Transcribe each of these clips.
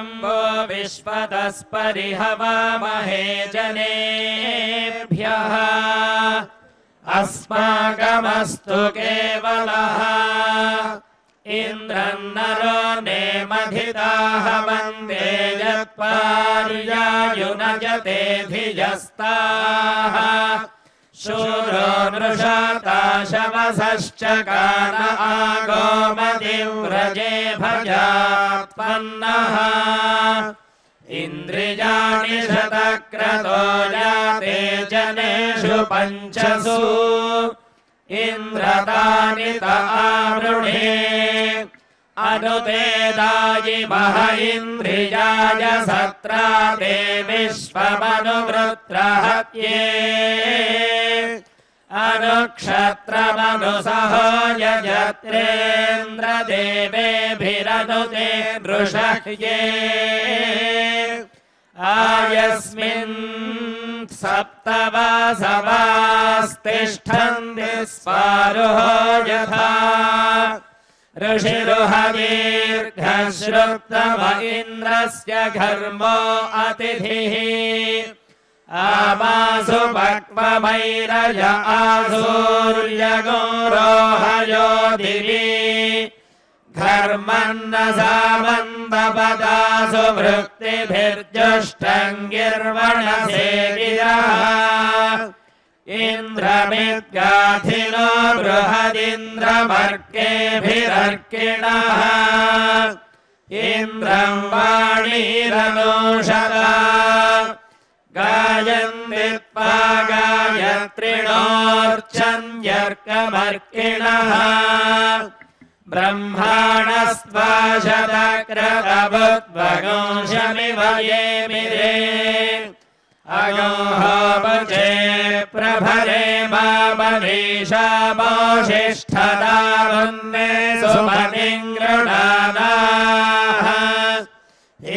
शम्भो विश्वतस्परिहवामहे जनेभ्यः अस्माकमस्तु केवलः इन्द्रन्नरो नेमधिताः वन्दे यत्पार्यायुनजते धियस्ताः शूरो नृषाता शवसश्च कान आगोमदिव्रजे भजात्पन्नः इन्द्रियाणि शतक्रतो याते जनेषु पञ्चसु इन्द्रतानि त आवृणे अनुते दायिमह इन्द्रियाय सत्रा ते विश्वमनुवृत्रहत्ये अनुक्षत्रमनुसहो यजत्रेन्द्रदेवेभिरनुते नृषह्ये आयस्मिन् सप्तवासवास्तिष्ठन्ति स्पारुहो यथा ऋषिरुहदीर्घश्रुतम इन्द्रस्य घर्मो अतिथिः आमासु पक्वमैरय आसूर्यगोरोहयो दिवि घर्मन्न सामन्दपदासु वृत्तिभिर्जुष्टङ्गिर्वणसे गिरः इन्द्रमिद्गाथिनो बृहदिन्द्रमर्केभिरर्किणः इन्द्रं वाणीरनोषदा गायन्ति त्वा गायत्रिणोऽर्चन्यर्कमर्किणः ब्रह्माणस्त्वा शतक्रतवुद्वगोंशमिव ये मिरे अगोहोपचे प्रभरे मामनीषा मोषिष्ठदा वन्ने सुमतिङ्गृणानाः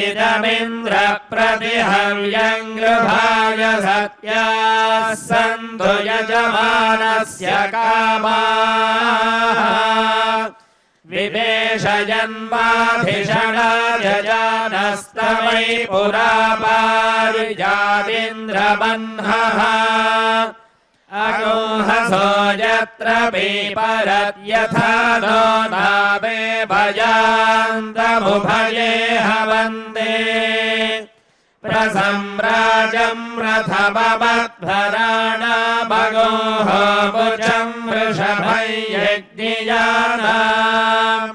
इदमिन्द्र प्रतिहव्यङ्गृभाय सत्याः सन्तु यजमानस्य कामाः विवेशयन्माधिषणाजजानस्तवै पुरा पारिजादिन्द्रबह्नः अगोहसो यत्र विपरत्यथा नो नामे भजान्तमुभये हवन्ते प्रसम्राजं रथमध्वराणामगोः मुचं वृषभयज्ञियानाम्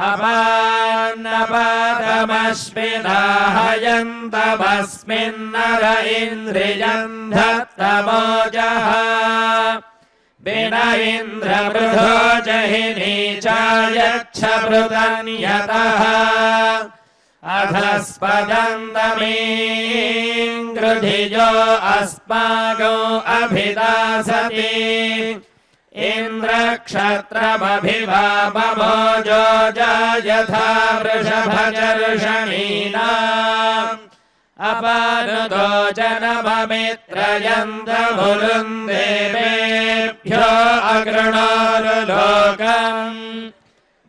अपान्नपादमश्विनाहयन्तमस्मिन्नर इन्द्रियम् धत्तमोजः बिन इन्द्रवृधो जहिनी चायच्छ पृतन्यतः अधस्पदन्तमीङ्गृधिजो अस्मागो अभिदासति इन्द्रक्षत्रमभिवाममोजो यथा वृषभचर्षणीनाम् अपानुदो जनममित्रयन्तमुरुन्देवेभ्यो अगृणोरुलोकम्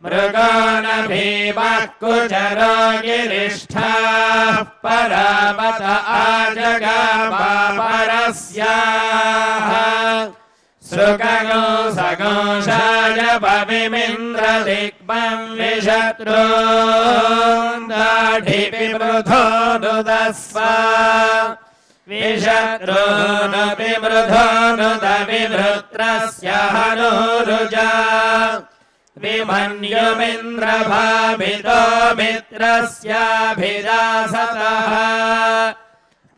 मृगानभीमः कुचरो गिरिष्ठाः परामत आजगामपरस्याः सृगो सगोषाय पविमिन्द्रदिग्मं विशत्रून्दाढिपिमृधो नुदस्व विशत्रूनपिमृधो नुदविवृत्रस्य हनुरुजा विमन्युमिन्द्रभावितो मित्रस्याभिदासतः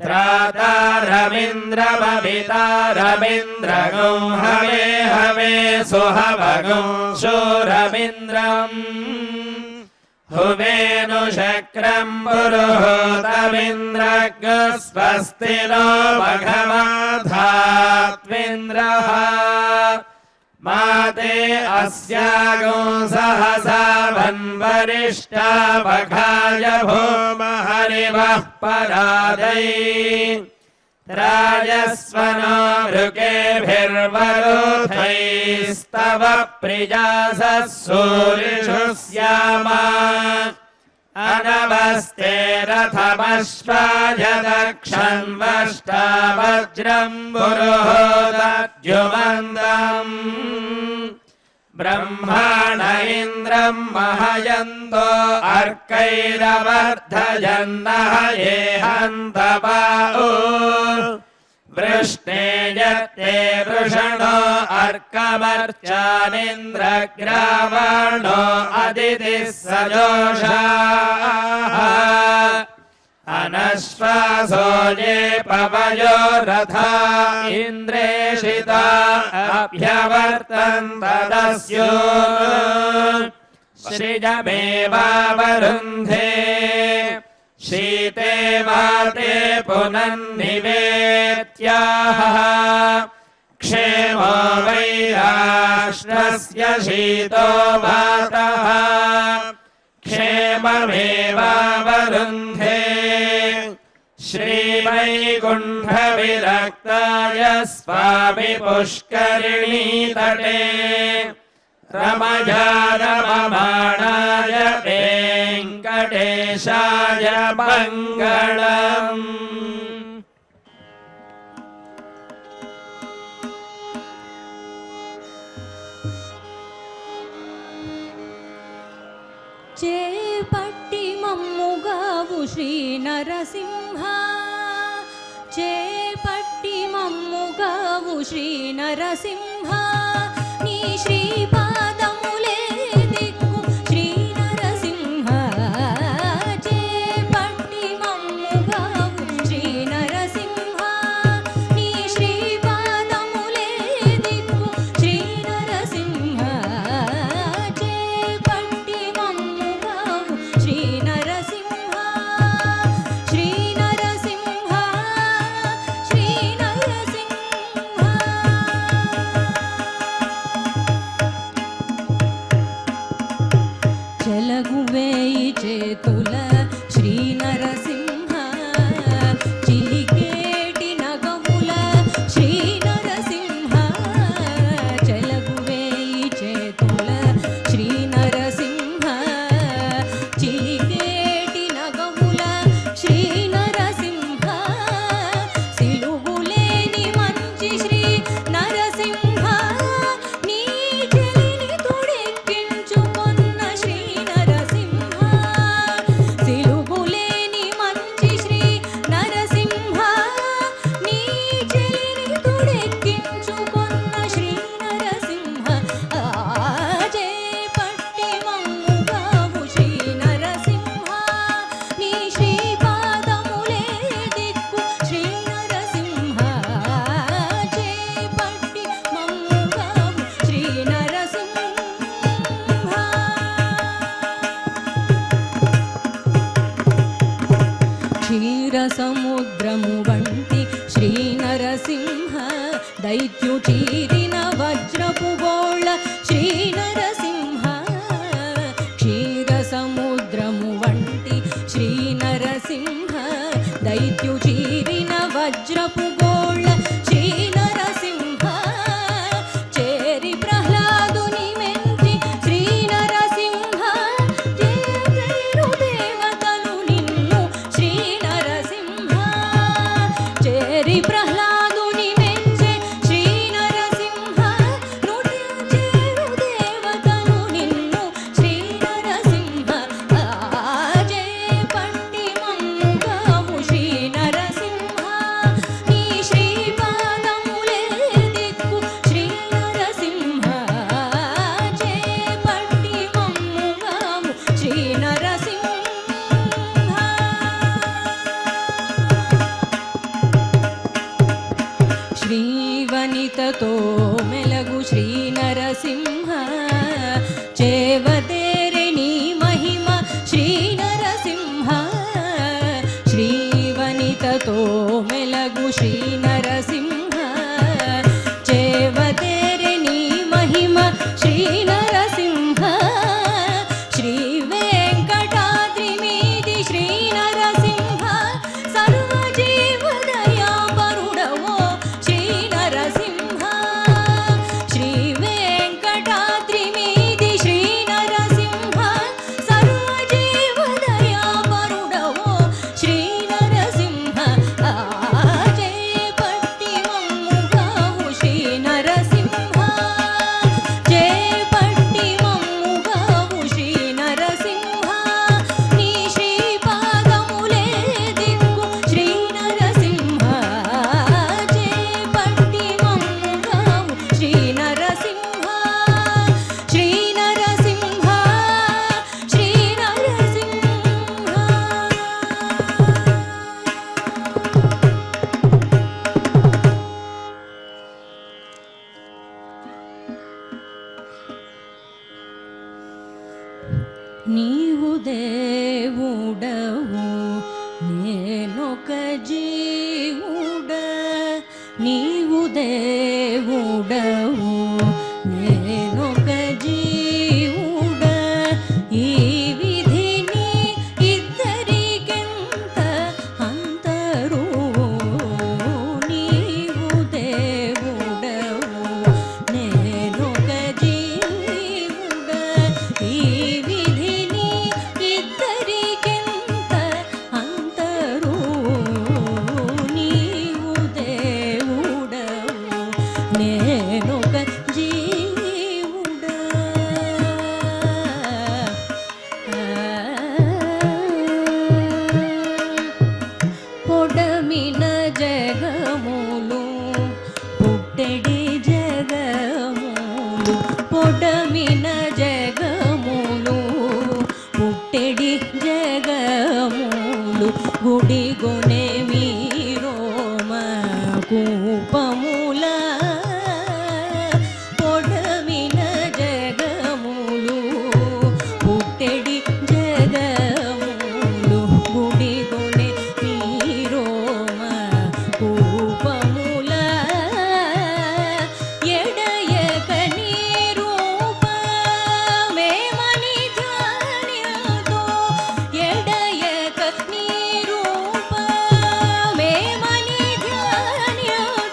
त्रातारमिन्द्रमभितारमिन्द्रगो हवे हवे सुहवगो शूरमिन्द्रम् हुवेनुशक्रम् पुरुहूतमिन्द्रग् स्वस्ति नो मघमाधात्विन्द्रः माते अस्यागो सहसा वन्वरिष्ठा वघाय भूमहरिवः परादै राजस्वनो मृगेभिर्वरुथैस्तव प्रियासः सूरिषु स्याम अनवस्ते रथमश्वाय दक्षन्वष्टा वज्रम् पुरुहोदद्युमन्दम् ब्रह्माण इन्द्रम् महयन्तो अर्कैरवर्धयन्नः ये हन्तपाओ वृष्णे यत्ते वृषणो अर्कमर्चानिन्द्रग्रावणो अदितिः सजोषाः अनश्वासो ये पवयो रथा इन्द्रेषिता अभ्यवर्तन्त दस्यो श्रियमेवावरुन्धे शीते वाते पुनन्निवेत्याः क्षेमो वै राष्ट्रस्य शीतो वातः क्षेममेवावरुन्धे श्रीवैकुण्ठविरक्ताय स्वामि पुष्करिणीतटे रमया रममाणाय वेङ्कटेशाय मङ्गलम्। చేపట్టి మమ్ముగావు శ్రీ నరసింహ చేపట్టి మమ్ముగావు శ్రీ నరసింహ నీ శ్రీపాదములే దిక్కు శ్రీ నరసింహ చేపట్టి మమ్ముగావు శ్రీ నరసింహ నీ శ్రీపాదములే దిక్కు శ్రీ నరసింహ చేపట్టి మమ్ముగావు శ్రీ నరసింహ శ్రీ నరసింహ శ్రీ నరసింహ చెలగు వేయి చేతుల శ్రీ నరసింహ చిలికేటి నగముల శ్రీ నరసింహ చెలగు వేయి చేతుల శ్రీ నరసింహ చిలికేటి నగముల శ్రీ నరసింహ సిలుగులేని మంచి శ్రీ నరసింహ నీ చెలిని తుడెక్కించుకొన్న శ్రీ నరసింహ సిలుగులేని మంచి శ్రీ నరసింహ నీ చెలిని తుడెక్కించుకొన్న శ్రీ నరసింహ చేపట్టి మమ్ముగావు శ్రీ నరసింహ నీ శ్రీపాదములే దిక్కు శ్రీ నరసింహ చేపట్టి మమ్ముగావు శ్రీ నరసింహ క్షీర సముద్రము వంటి శ్రీ నరసింహ దైత్యు చీరిన వజ్రపు గోళ శ్రీ నరసింహ క్షీర సముద్రము వంటి శ్రీ నరసింహ దైత్యు చీరిన వజ్రపు గోళ శ్రీ నరసింహ చేరి ప్రహ్లాదుని మెంచి శ్రీ నరసింహ చేరు దేవతలు నిన్ను శ్రీ నరసింహ చేరి ప్రహ్లాదుని మెంచి శ్రీ నరసింహ చేరు దేవతలు నిన్ను శ్రీ నరసింహ చేపట్టి మమ్ముగావు శ్రీ నరసింహ నీ శ్రీపాదములే దిక్కు శ్రీ నరసింహ చేపట్టి మమ్ముగావు శ్రీ నరసింహ శ్రీవనితతో మెలగు శ్రీ నరసింహ చేవదేరి నీ మహిమ శ్రీ నరసింహ శ్రీవనితతో మెలగు శ్రీ నరసింహ చేవదేరి నీ మహిమ శ్రీ నరసింహ శ్రీ వెంకటాద్రి మీది శ్రీ నరసింహ సర్వజీవదయాపరుడవో శ్రీ నరసింహ శ్రీ వెంకటాద్రి మీది శ్రీ నరసింహ సర్వజీవదయాపరుడవో దేవుడవు నేనొక జీవుడ నీవు దేవుడవు నేనొక జీవుడ ఈ విధిని ఇద్దరికెంత అంతరు నీవు దేవుడవు నేనొక జీవుడ ఈ విధిని ఇద్దరికెంత అంతరు నీవు దేవుడవు నేనొక జీవుడ పొడమిన జగములు పుట్టెడి జగములు పొడమిన జగములు పుట్టెడి జగములు గుడిగొనే మీరోమ కూపముల పొడమిన జగములు పుట్టెడి జగములు గుడిగొనే మీరోమ కూపముల ఎడయక నీ రూపమేమని ధ్యానితో ఎడయక నీ రూపమేమని ధ్యానితో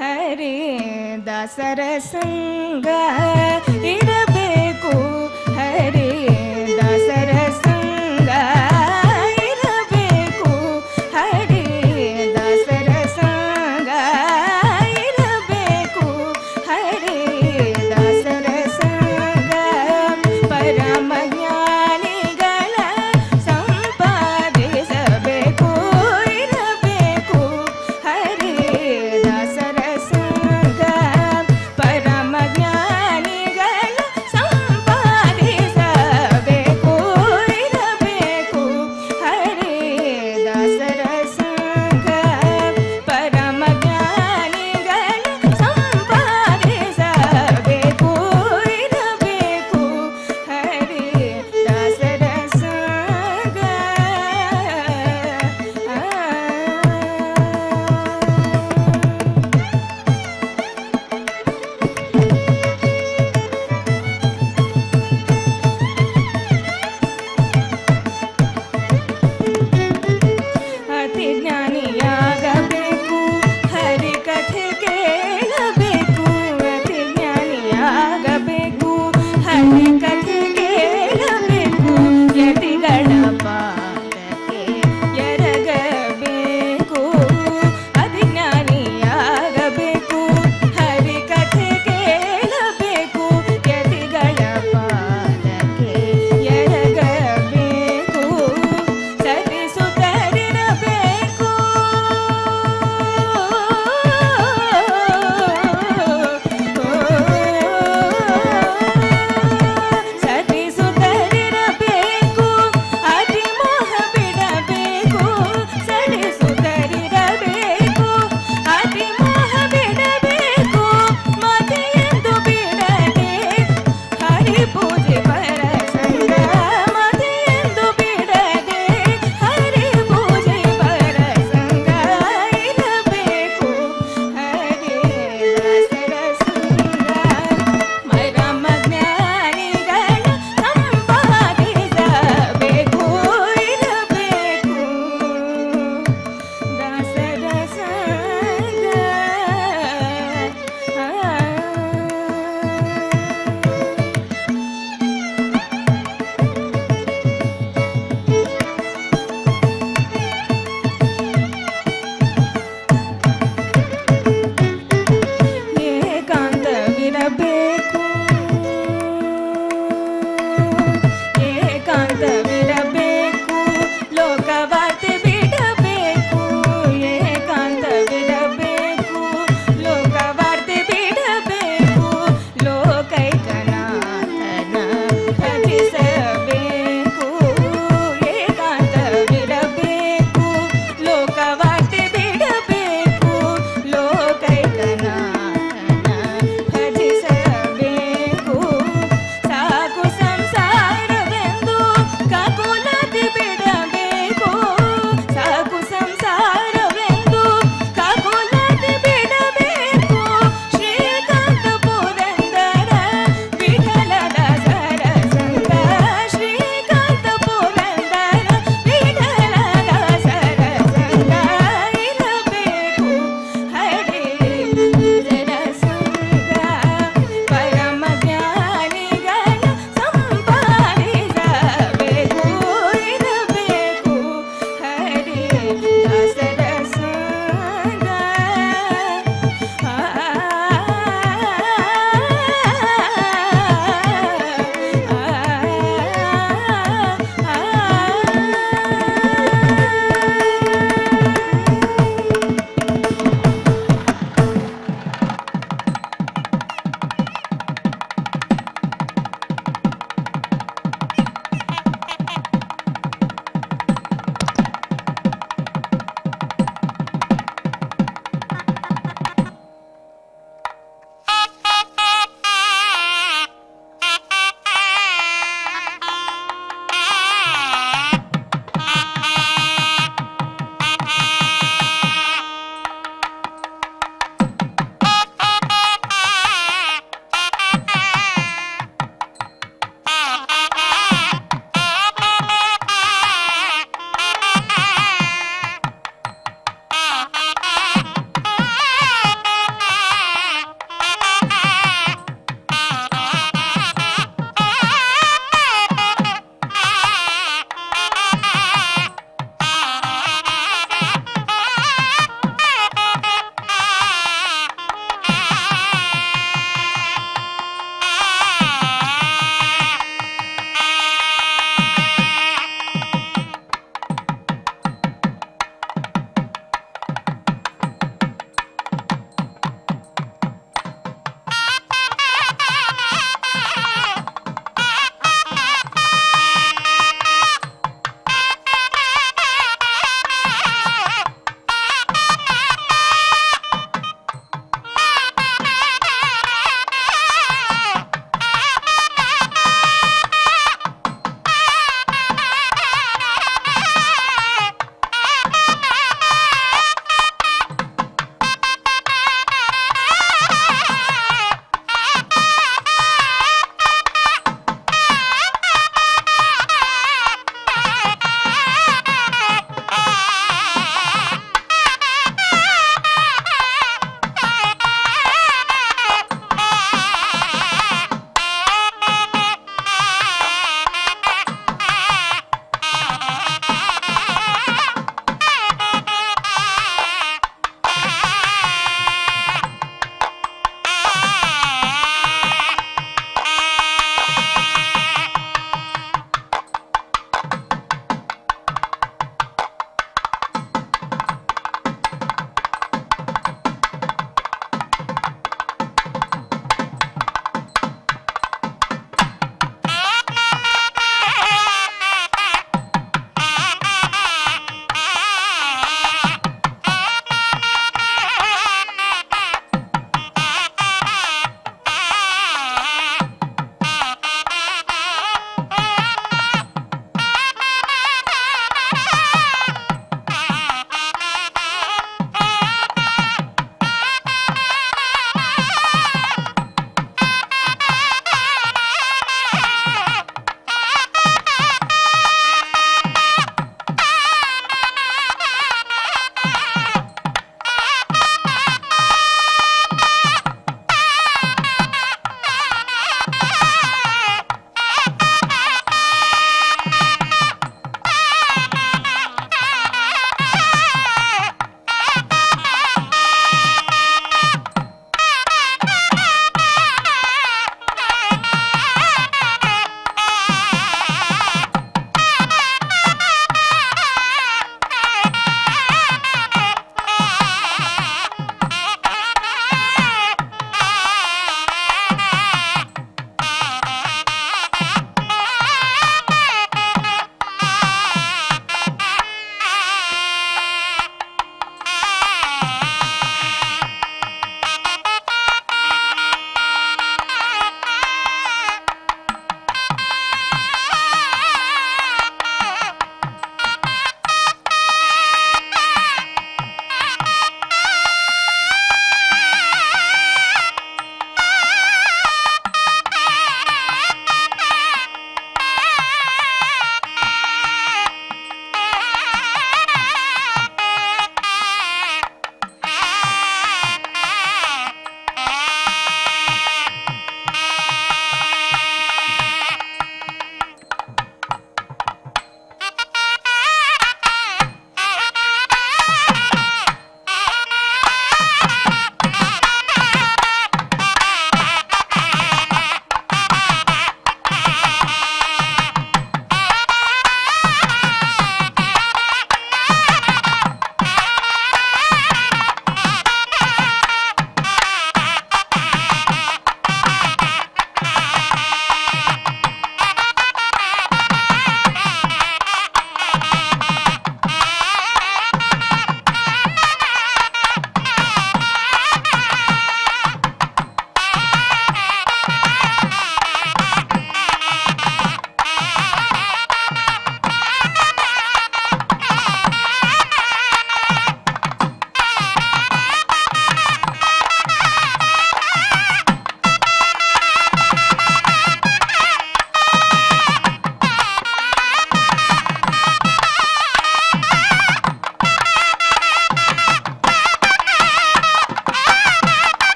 ಹರೇ ದಾಸರ ಸಂಗ ಇರಬೇಕು ಹರೇ ದಾಸರ ಸಂಗ ಇರಬೇಕು ಹರೇ ದಾಸರ ಸಂಗ ಇರಬೇಕು ಹರೇ ದಾಸರ ಸಂಗ ಪರಮ ಜ್ಞಾನಿಗಳ ಸಂಪಾದಿಸಬೇಕು ಇರಬೇಕು ಹರೇ ದಾಸರ ಸಂಗ ಪರಮ ಜ್ಞಾನಿಗಳ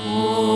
ॐ